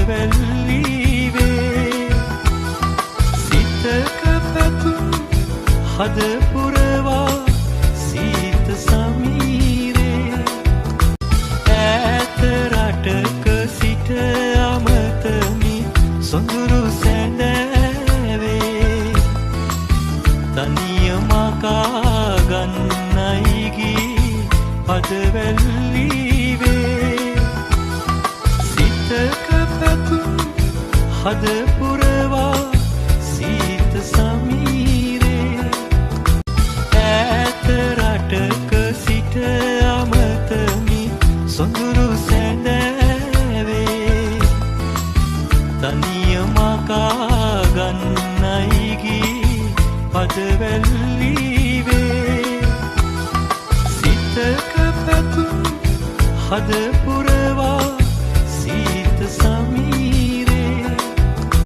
වැල්ලීවේ සිතක පැතුම් හද පුරවා සීත සමීරේ ඈත රටක සිට අමතමි සොඳුරු සැඳෑවේ තනිය මකා ගන්නයි ගී පද වැල්ලීවේ සිතක පැතුම් හද පුරවා සීත සමීරේ ඈත රටක සිට අමතමි සොඳුරු සැඳෑවේ තනිය මකා ගන්නයි ගී පද වැල්ලීවේ සිතක පැතුම් හද පුරවා සීත සමීරේ